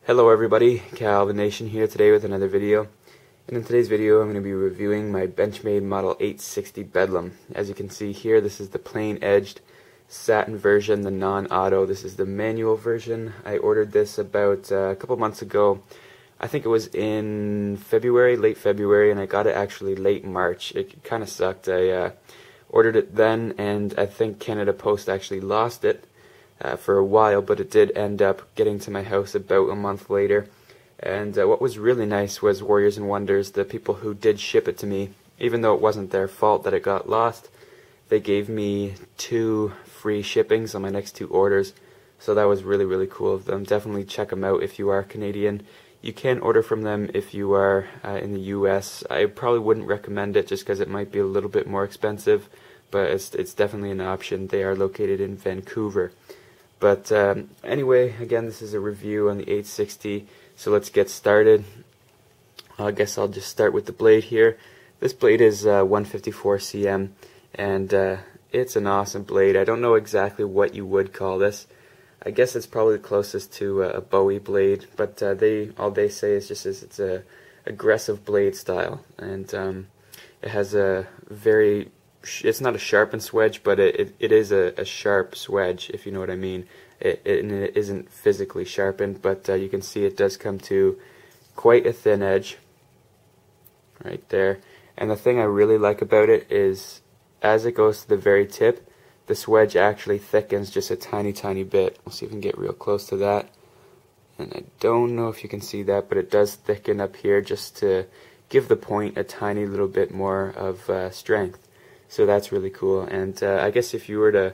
Hello everybody, Calvin Nation here today with another video. And in today's video I'm going to be reviewing my Benchmade Model 860 Bedlam. As you can see here, this is the plain edged satin version, the non-auto. This is the manual version. I ordered this about a couple months ago. I think it was in February, late February, and I got it actually late March. It kind of sucked. I ordered it then, and I think Canada Post actually lost it for a while, but it did end up getting to my house about a month later. And what was really nice was Warriors and Wonders, the people who did ship it to me, even though it wasn't their fault that it got lost, they gave me 2 free shippings on my next 2 orders. So that was really, really cool of them. Definitely check them out if you are Canadian. You can order from them if you are in the US. I probably wouldn't recommend it just because it might be a little bit more expensive, but it's definitely an option. They are located in Vancouver. But anyway, again, this is a review on the 860, so let's get started. I guess I'll just start with the blade here. This blade is 154 cm, and it's an awesome blade. I don't know exactly what you would call this. I guess it's probably the closest to a Bowie blade, but all they say is just it's a aggressive blade style, and it has a very, it's not a sharpened swedge, but it is a sharp swedge, if you know what I mean. It isn't physically sharpened, but you can see it does come to quite a thin edge right there. And the thing I really like about it is as it goes to the very tip, the swedge actually thickens just a tiny, tiny bit. We'll see if we can get real close to that. And I don't know if you can see that, but it does thicken up here just to give the point a tiny little bit more of strength. So that's really cool. And I guess if you were to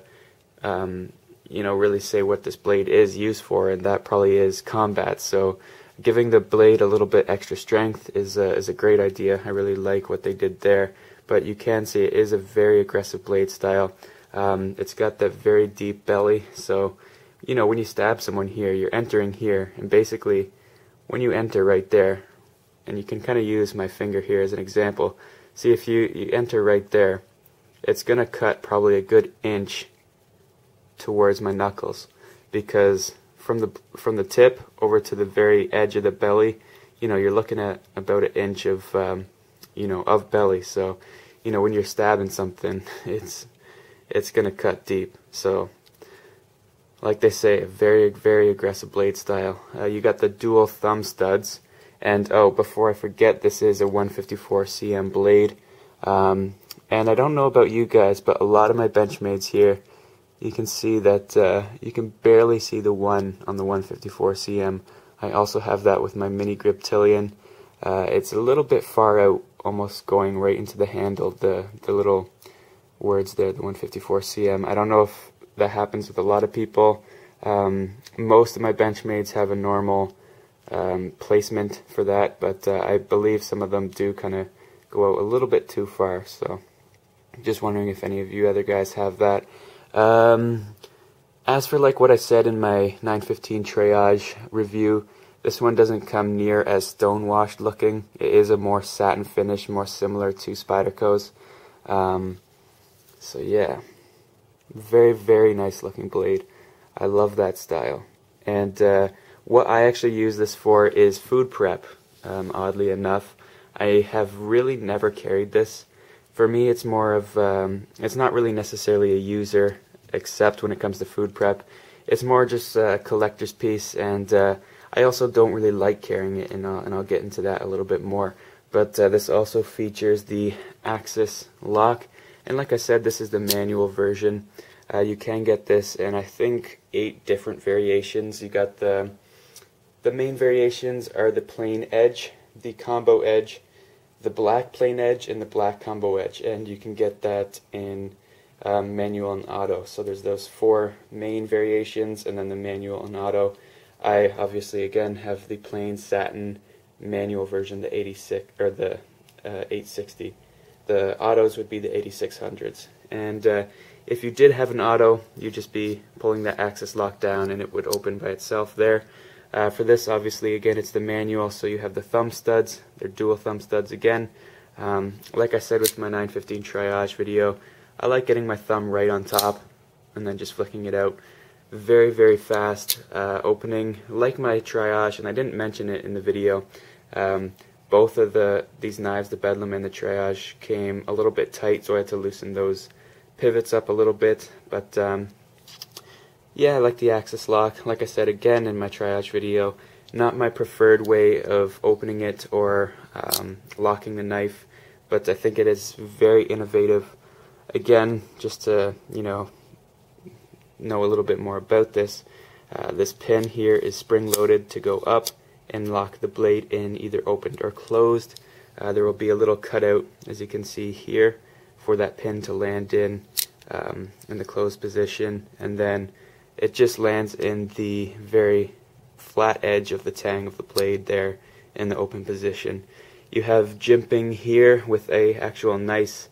really say what this blade is used for, and that probably is combat. So giving the blade a little bit extra strength is a great idea. I really like what they did there. But you can see it is a very aggressive blade style. It's got that very deep belly. So when you stab someone here, you're entering here, and basically when you enter right there, and you can kind of use my finger here as an example. See, if you enter right there, it's going to cut probably a good inch towards my knuckles, because from the tip over to the very edge of the belly, you're looking at about an inch of of belly. So when you're stabbing something, it's going to cut deep. So like they say, a very, very aggressive blade style. You got the dual thumb studs, and oh, before I forget, this is a 154 cm blade. And I don't know about you guys, but a lot of my Benchmades here, you can see that you can barely see the 1 on the 154 cm. I also have that with my mini grip Tillion. It's a little bit far out, almost going right into the handle, the little words there, the 154 cm. I don't know if that happens with a lot of people. Most of my Benchmades have a normal placement for that, but I believe some of them do kind of go out a little bit too far. So just wondering if any of you other guys have that. As for like what I said in my 915 Triage review, this one doesn't come near as stonewashed looking. It is a more satin finish, more similar to Spyderco's. So yeah, very, very nice looking blade. I love that style. And what I actually use this for is food prep, oddly enough. I have really never carried this. For me, it's more of, it's not really necessarily a user, except when it comes to food prep. It's more just a collector's piece, and I also don't really like carrying it, and I'll get into that a little bit more. But this also features the axis lock, and like I said, this is the manual version. You can get this in, I think, 8 different variations. You got the main variations are the plain edge, the combo edge, the black plain edge, and the black combo edge, and you can get that in manual and auto. So there's those 4 main variations, and then the manual and auto. I obviously again have the plain satin manual version, the 86 or the 860. The autos would be the 8600s, and if you did have an auto, you'd just be pulling that axis lock down, and it would open by itself there. For this, obviously, again, it's the manual, so you have the thumb studs. They're dual thumb studs again. Like I said with my 915 Triage video, I like getting my thumb right on top and then just flicking it out. very, very fast opening, like my triage, and I didn't mention it in the video. Both of these knives, the Bedlam and the triage, came a little bit tight, so I had to loosen those pivots up a little bit. But yeah, I like the axis lock. Like I said again in my triage video, not my preferred way of opening it or locking the knife, but I think it is very innovative. Again, just to know a little bit more about this, this pin here is spring-loaded to go up and lock the blade in either opened or closed. There will be a little cutout, as you can see here, for that pin to land in the closed position, and then it just lands in the very flat edge of the tang of the blade there in the open position. You have jimping here with a actual nice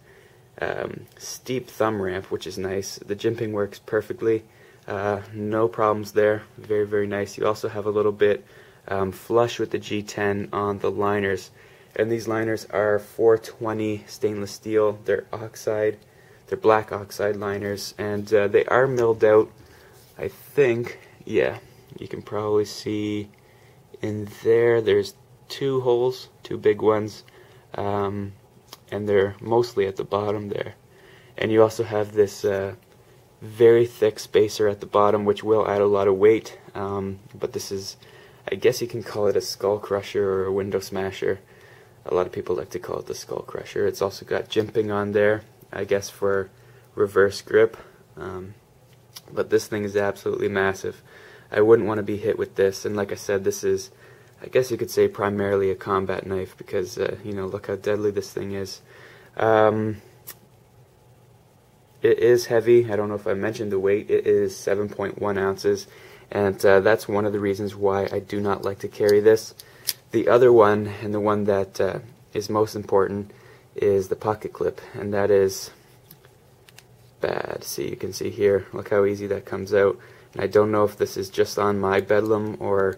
steep thumb ramp, which is nice. The jimping works perfectly. No problems there. Very, very nice. You also have a little bit flush with the G10 on the liners, and these liners are 420 stainless steel. They're black oxide liners, and they are milled out, I think. Yeah, you can probably see in there, there's two holes, two big ones, and they're mostly at the bottom there. And you also have this very thick spacer at the bottom, which will add a lot of weight, but this is, I guess you can call it a skull crusher or a window smasher. A lot of people like to call it the skull crusher. It's also got jimping on there, I guess for reverse grip, but this thing is absolutely massive. I wouldn't want to be hit with this, and like I said, this is, I guess you could say, primarily a combat knife, because look how deadly this thing is. It is heavy. I don't know if I mentioned the weight. It is 7.1 ounces, and that's one of the reasons why I do not like to carry this. The other one, and the one that is most important, is the pocket clip, and that is bad. See, you can see here, look how easy that comes out. And I don't know if this is just on my Bedlam or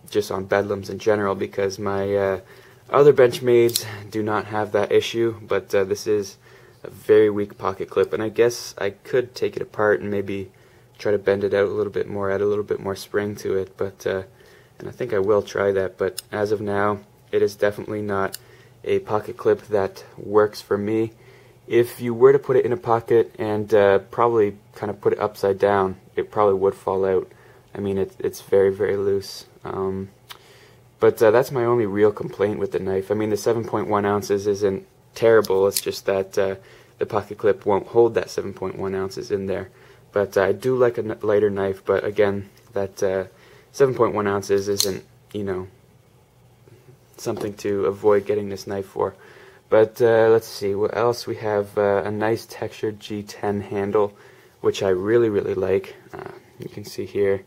just on Bedlams in general, because my other Benchmades do not have that issue, but this is a very weak pocket clip, and I guess I could take it apart and maybe try to bend it out a little bit more, add a little bit more spring to it, but and I think I will try that, but as of now, it is definitely not a pocket clip that works for me. If you were to put it in a pocket and probably kind of put it upside down, it probably would fall out. I mean, it's very, very loose. But that's my only real complaint with the knife. I mean, the 7.1 ounces isn't terrible, it's just that the pocket clip won't hold that 7.1 ounces in there. But I do like a lighter knife, but again, that 7.1 ounces isn't, something to avoid getting this knife for. But let's see, what else? We have a nice textured G10 handle, which I really, really like. You can see here,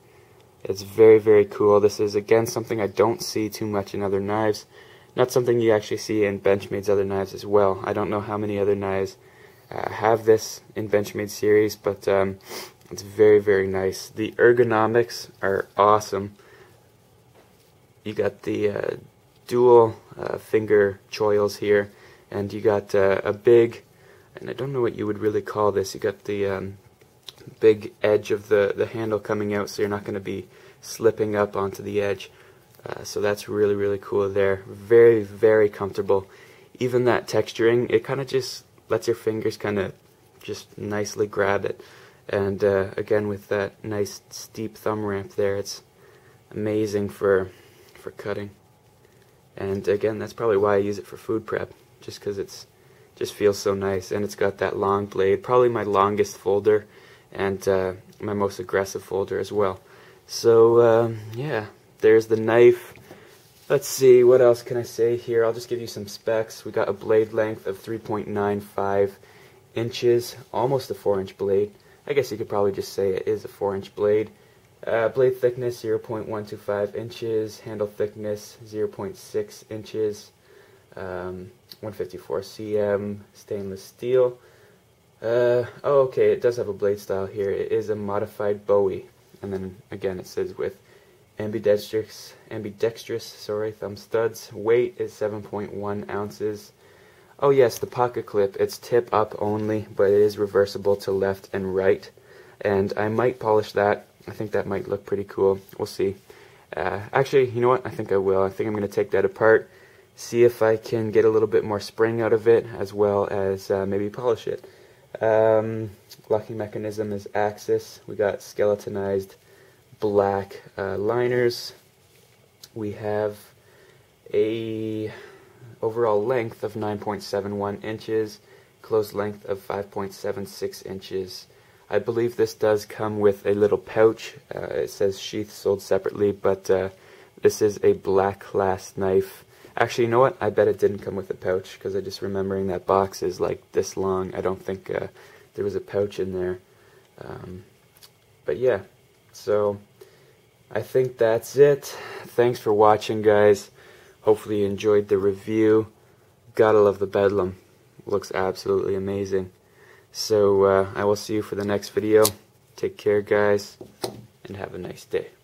it's very, very cool. This is, again, something I don't see too much in other knives. Not something you actually see in Benchmade's other knives as well. I don't know how many other knives have this in Benchmade series, but it's very, very nice. The ergonomics are awesome. You got the dual finger choils here, and you got a big, and I don't know what you would really call this, you got the big edge of the handle coming out, so you're not going to be slipping up onto the edge. So that's really, really cool there. Very, very comfortable. Even that texturing, it kind of just lets your fingers kind of just nicely grab it. And again, with that nice steep thumb ramp there, it's amazing for cutting. And again, that's probably why I use it for food prep, just because it's just feels so nice. And it's got that long blade, probably my longest folder, and my most aggressive folder as well. So yeah, there's the knife. Let's see, what else can I say here? I'll just give you some specs. We got a blade length of 3.95 inches, almost a 4-inch blade. I guess you could probably just say it is a 4-inch blade. Blade thickness 0.125 inches, handle thickness 0.6 inches, 154 cm, stainless steel. Oh, okay, it does have a blade style here. It is a modified Bowie, and then again it says with ambidextrous, thumb studs. Weight is 7.1 ounces. Oh yes, the pocket clip, it's tip up only, but it is reversible to left and right. and I might polish that. I think that might look pretty cool. We'll see. Actually, you know what? I think I will. I think I'm going to take that apart, see if I can get a little bit more spring out of it, as well as maybe polish it. Locking mechanism is axis. We got skeletonized black liners. We have a overall length of 9.71 inches, closed length of 5.76 inches. I believe this does come with a little pouch. It says sheath sold separately, but this is a black clasp knife. Actually, you know what? I bet it didn't come with a pouch, because I just remembering that box is like this long. I don't think there was a pouch in there. But yeah, so I think that's it. Thanks for watching, guys. Hopefully you enjoyed the review. Gotta love the Bedlam. Looks absolutely amazing. So I will see you for the next video. Take care, guys, and have a nice day.